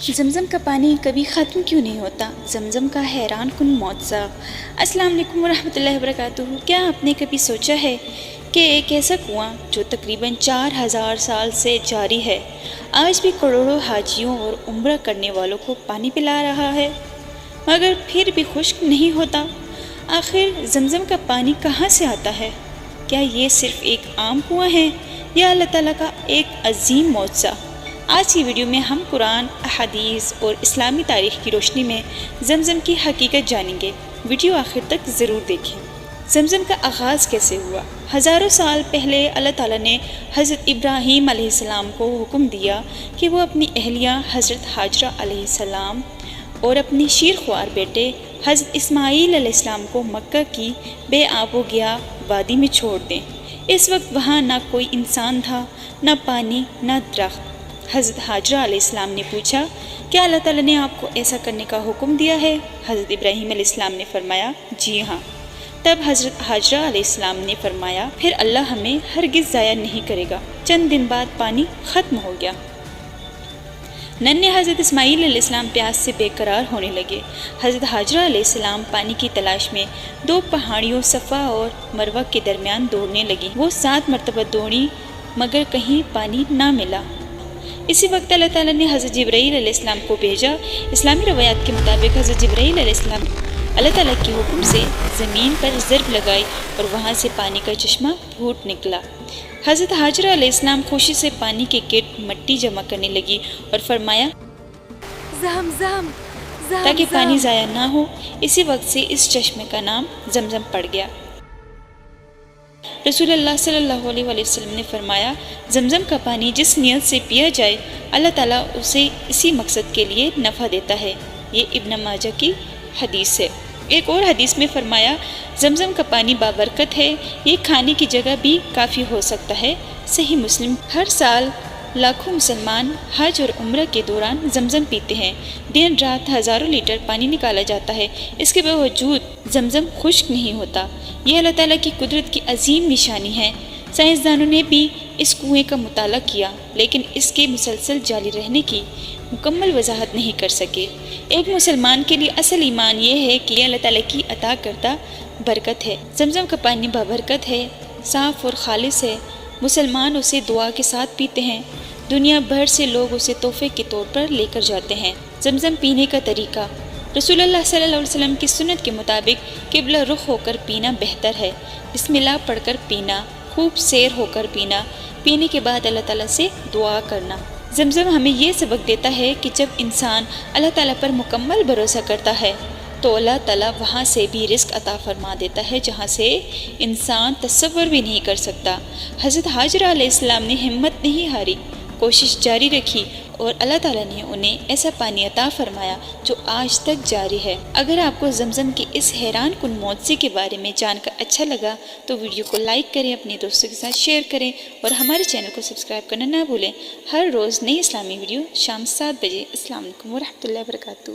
زمزم کا پانی کبھی ختم کیوں نہیں ہوتا؟ زمزم کا حیران کن معجزہ۔ السلام علیکم ورحمۃ اللہ وبرکاتہ۔ کیا آپ نے کبھی سوچا ہے کہ ایک ایسا کنواں جو تقریباً 4000 سال سے جاری ہے آج بھی کروڑوں حاجیوں اور عمرہ کرنے والوں کو پانی پلا رہا ہے، مگر پھر بھی خشک نہیں ہوتا؟ آخر زمزم کا پانی کہاں سے آتا ہے؟ کیا یہ صرف ایک عام کنواں ہے یا اللہ تعالیٰ کا ایک عظیم معجزہ؟ آج کی ویڈیو میں ہم قرآن، احادیث اور اسلامی تاریخ کی روشنی میں زمزم کی حقیقت جانیں گے۔ ویڈیو آخر تک ضرور دیکھیں۔ زمزم کا آغاز کیسے ہوا؟ ہزاروں سال پہلے اللہ تعالیٰ نے حضرت ابراہیم علیہ السلام کو حکم دیا کہ وہ اپنی اہلیہ حضرت حاجرہ علیہ السلام اور اپنے شیرخوار بیٹے حضرت اسماعیل علیہ السلام کو مکہ کی بے آب و گیا وادی میں چھوڑ دیں۔ اس وقت وہاں نہ کوئی انسان تھا، نہ پانی، نہ درخت۔ حضرت حاجرہ علیہ السلام نے پوچھا، کیا اللہ تعالیٰ نے آپ کو ایسا کرنے کا حکم دیا ہے؟ حضرت ابراہیم علیہ السلام نے فرمایا، جی ہاں۔ تب حضرت حاجرہ علیہ السلام نے فرمایا، پھر اللہ ہمیں ہرگز ضائع نہیں کرے گا۔ چند دن بعد پانی ختم ہو گیا۔ ننھے حضرت اسماعیل علیہ السلام پیاس سے بے قرار ہونے لگے۔ حضرت حاجرہ علیہ السلام پانی کی تلاش میں دو پہاڑیوں صفا اور مروہ کے درمیان دوڑنے لگیں۔ وہ 7 مرتبہ دوڑی مگر کہیں پانی نہ ملا۔ اسی وقت اللہ تعالیٰ نے حضرت جبرائیل علیہ السلام کو بھیجا۔ اسلامی روایات کے مطابق حضرت جبرائیل علیہ السلام اللہ تعالیٰ کے حکم سے زمین پر ضرب لگائی اور وہاں سے پانی کا چشمہ پھوٹ نکلا۔ حضرت حاجرہ علیہ السلام خوشی سے پانی کے گرد مٹی جمع کرنے لگی اور فرمایا، زمزم تاکہ پانی ضائع نہ ہو۔ اسی وقت سے اس چشمے کا نام زمزم پڑ گیا۔ رسول اللہ صلی اللہ علیہ وسلم نے فرمایا، زمزم کا پانی جس نیت سے پیا جائے اللہ تعالیٰ اسے اسی مقصد کے لیے نفع دیتا ہے۔ یہ ابن ماجہ کی حدیث ہے۔ ایک اور حدیث میں فرمایا، زمزم کا پانی بابرکت ہے، یہ کھانے کی جگہ بھی کافی ہو سکتا ہے۔ صحیح مسلم۔ ہر سال لاکھوں مسلمان حج اور عمرہ کے دوران زمزم پیتے ہیں۔ دن رات ہزاروں لیٹر پانی نکالا جاتا ہے، اس کے باوجود زمزم خشک نہیں ہوتا۔ یہ اللہ تعالیٰ کی قدرت کی عظیم نشانی ہے۔ سائنسدانوں نے بھی اس کنویں کا مطالعہ کیا لیکن اس کے مسلسل جاری رہنے کی مکمل وضاحت نہیں کر سکے۔ ایک مسلمان کے لیے اصل ایمان یہ ہے کہ یہ اللہ تعالیٰ کی عطا کردہ برکت ہے۔ زمزم کا پانی بابرکت ہے، صاف اور خالص ہے۔ مسلمان اسے دعا کے ساتھ پیتے ہیں۔ دنیا بھر سے لوگ اسے تحفے کے طور پر لے کر جاتے ہیں۔ زمزم پینے کا طریقہ۔ رسول اللہ صلی اللہ علیہ وسلم کی سنت کے مطابق قبلہ رخ ہو کر پینا بہتر ہے۔ بسم اللہ پڑھ کر پینا، خوب سیر ہو کر پینا، پینے کے بعد اللہ تعالیٰ سے دعا کرنا۔ زمزم ہمیں یہ سبق دیتا ہے کہ جب انسان اللہ تعالیٰ پر مکمل بھروسہ کرتا ہے تو اللہ تعالیٰ وہاں سے بھی رزق عطا فرما دیتا ہے جہاں سے انسان تصور بھی نہیں کر سکتا۔ حضرت حاجرہ علیہ السلام نے ہمت نہیں ہاری، کوشش جاری رکھی اور اللہ تعالیٰ نے انہیں ایسا پانی عطا فرمایا جو آج تک جاری ہے۔ اگر آپ کو زمزم کے اس حیران کن معجزے کے بارے میں جان کر اچھا لگا تو ویڈیو کو لائک کریں، اپنے دوستوں کے ساتھ شیئر کریں اور ہمارے چینل کو سبسکرائب کرنا نہ بھولیں۔ ہر روز نئی اسلامی ویڈیو شام 7 بجے۔ السلام علیکم ورحمۃ اللہ وبرکاتہ۔